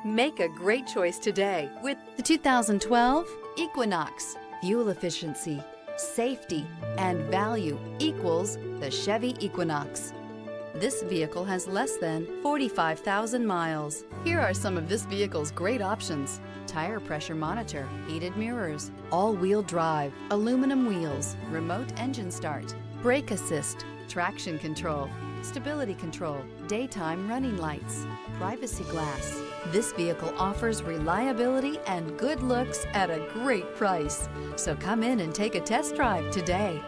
Make a great choice today with the 2012 Equinox. Fuel efficiency, safety, and value equals the Chevy Equinox. This vehicle has less than 45,000 miles. Here are some of this vehicle's great options: tire pressure monitor, heated mirrors, all-wheel drive, aluminum wheels, remote engine start, brake assist, traction control, stability control, daytime running lights, privacy glass. This vehicle offers reliability and good looks at a great price. So come in and take a test drive today.